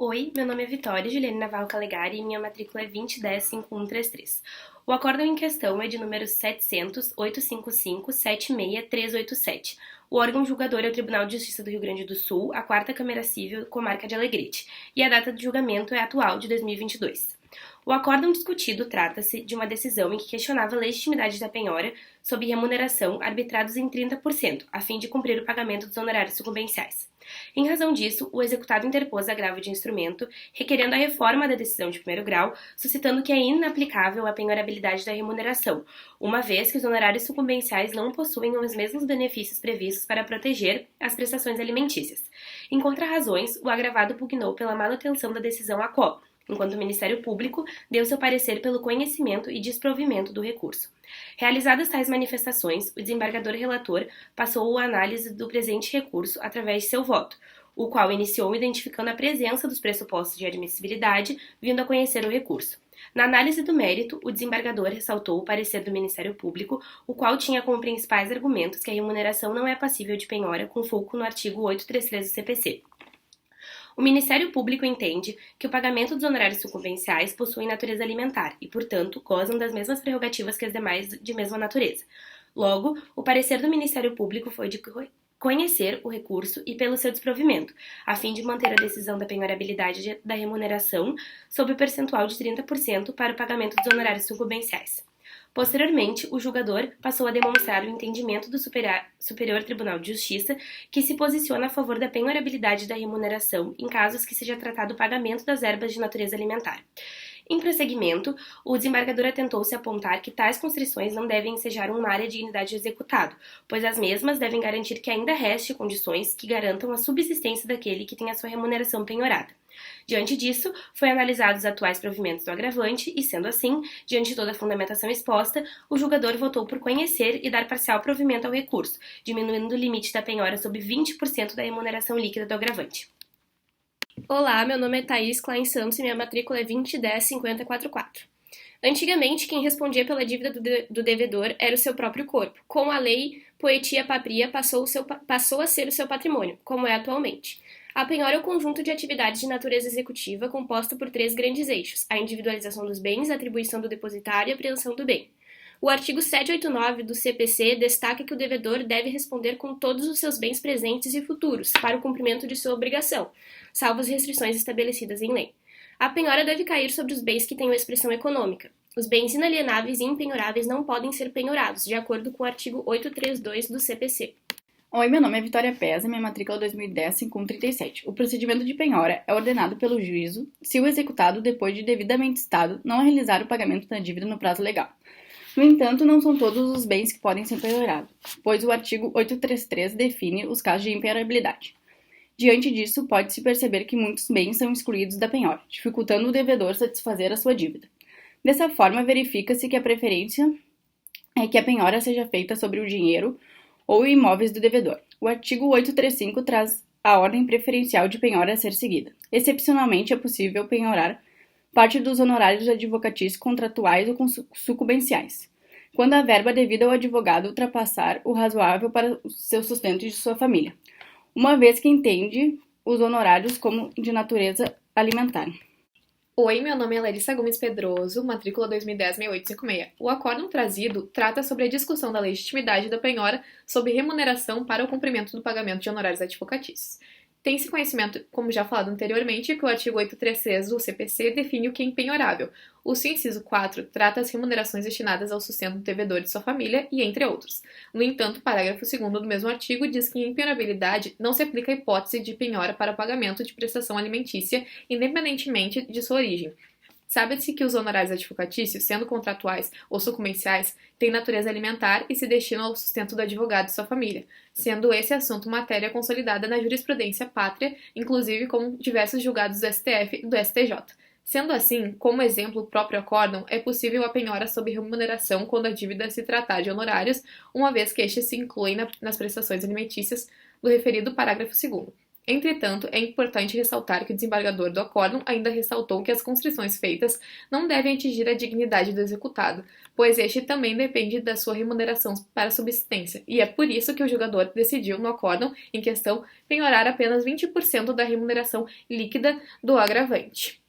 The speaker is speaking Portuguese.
Oi, meu nome é Vitória Juliane Navarro Calegari e minha matrícula é 2010-5133. O acórdão em questão é de número 700.855.76.387. O órgão julgador é o Tribunal de Justiça do Rio Grande do Sul, a 4ª Câmara Civil, comarca de Alegrete, e a data de julgamento é atual, de 2022. O acórdão discutido trata-se de uma decisão em que questionava a legitimidade da penhora sob remuneração arbitrados em 30%, a fim de cumprir o pagamento dos honorários sucumbenciais. Em razão disso, o executado interpôs agravo de instrumento, requerendo a reforma da decisão de primeiro grau, suscitando que é inaplicável a penhorabilidade da remuneração, uma vez que os honorários sucumbenciais não possuem os mesmos benefícios previstos para proteger as prestações alimentícias. Em contrarrazões, o agravado pugnou pela manutenção da decisão à qual, enquanto o Ministério Público deu seu parecer pelo conhecimento e desprovimento do recurso. Realizadas tais manifestações, o desembargador relator passou a análise do presente recurso através de seu voto, o qual iniciou identificando a presença dos pressupostos de admissibilidade, vindo a conhecer o recurso. Na análise do mérito, o desembargador ressaltou o parecer do Ministério Público, o qual tinha como principais argumentos que a remuneração não é passível de penhora com foco no artigo 833 do CPC. O Ministério Público entende que o pagamento dos honorários sucumbenciais possui natureza alimentar e, portanto, gozam das mesmas prerrogativas que as demais de mesma natureza. Logo, o parecer do Ministério Público foi de conhecer o recurso e pelo seu desprovimento, a fim de manter a decisão da penhorabilidade da remuneração sob o percentual de 30% para o pagamento dos honorários sucumbenciais. Posteriormente, o julgador passou a demonstrar o entendimento do Superior Tribunal de Justiça, que se posiciona a favor da penhorabilidade da remuneração em casos que seja tratado o pagamento das verbas de natureza alimentar. Em prosseguimento, o desembargador atentou-se a apontar que tais constrições não devem ensejar uma área de dignidade do executado, pois as mesmas devem garantir que ainda reste condições que garantam a subsistência daquele que tem a sua remuneração penhorada. Diante disso, foi analisado os atuais provimentos do agravante e, sendo assim, diante de toda a fundamentação exposta, o julgador votou por conhecer e dar parcial provimento ao recurso, diminuindo o limite da penhora sob 20% da remuneração líquida do agravante. Olá, meu nome é Thaís Klein Santos e minha matrícula é 2010-5044. Antigamente, quem respondia pela dívida do devedor era o seu próprio corpo. Com a lei Poetia Papria, passou a ser o seu patrimônio, como é atualmente. A penhora é o conjunto de atividades de natureza executiva composto por 3 grandes eixos: a individualização dos bens, a atribuição do depositário e a apreensão do bem. O artigo 789 do CPC destaca que o devedor deve responder com todos os seus bens presentes e futuros para o cumprimento de sua obrigação, salvo as restrições estabelecidas em lei. A penhora deve cair sobre os bens que tenham expressão econômica. Os bens inalienáveis e impenhoráveis não podem ser penhorados, de acordo com o artigo 832 do CPC. Oi, meu nome é Vitória Pesa, minha matrícula é 2010-5137. O procedimento de penhora é ordenado pelo juízo se o executado, depois de devidamente estado, não realizar o pagamento da dívida no prazo legal. No entanto, não são todos os bens que podem ser penhorados, pois o artigo 833 define os casos de impenhorabilidade. Diante disso, pode-se perceber que muitos bens são excluídos da penhora, dificultando o devedor satisfazer a sua dívida. Dessa forma, verifica-se que a preferência é que a penhora seja feita sobre o dinheiro ou imóveis do devedor. O artigo 835 traz a ordem preferencial de penhora a ser seguida. Excepcionalmente, é possível penhorar parte dos honorários advocatícios contratuais ou sucumbenciais, quando a verba devida ao advogado ultrapassar o razoável para o seu sustento e de sua família, uma vez que entende os honorários como de natureza alimentar. Oi, meu nome é Larissa Gomes Pedroso, matrícula 2010-6856. O acórdão trazido trata sobre a discussão da legitimidade da penhora sob remuneração para o cumprimento do pagamento de honorários advocatícios. Tem-se conhecimento, como já falado anteriormente, que o artigo 833 do CPC define o que é impenhorável. O seu inciso 4 trata as remunerações destinadas ao sustento do devedor e de sua família, e entre outros. No entanto, o parágrafo 2º do mesmo artigo diz que em impenhorabilidade não se aplica a hipótese de penhora para pagamento de prestação alimentícia, independentemente de sua origem. Sabe-se que os honorários advocatícios, sendo contratuais ou sucumbenciais, têm natureza alimentar e se destinam ao sustento do advogado e sua família, sendo esse assunto matéria consolidada na jurisprudência pátria, inclusive com diversos julgados do STF e do STJ. Sendo assim, como exemplo o próprio acórdão, é possível a penhora sob remuneração quando a dívida se tratar de honorários, uma vez que estes se incluem nas prestações alimentícias do referido parágrafo 2º. Entretanto, é importante ressaltar que o desembargador do acórdão ainda ressaltou que as constrições feitas não devem atingir a dignidade do executado, pois este também depende da sua remuneração para subsistência, e é por isso que o julgador decidiu, no acórdão em questão, penhorar apenas 20% da remuneração líquida do agravante.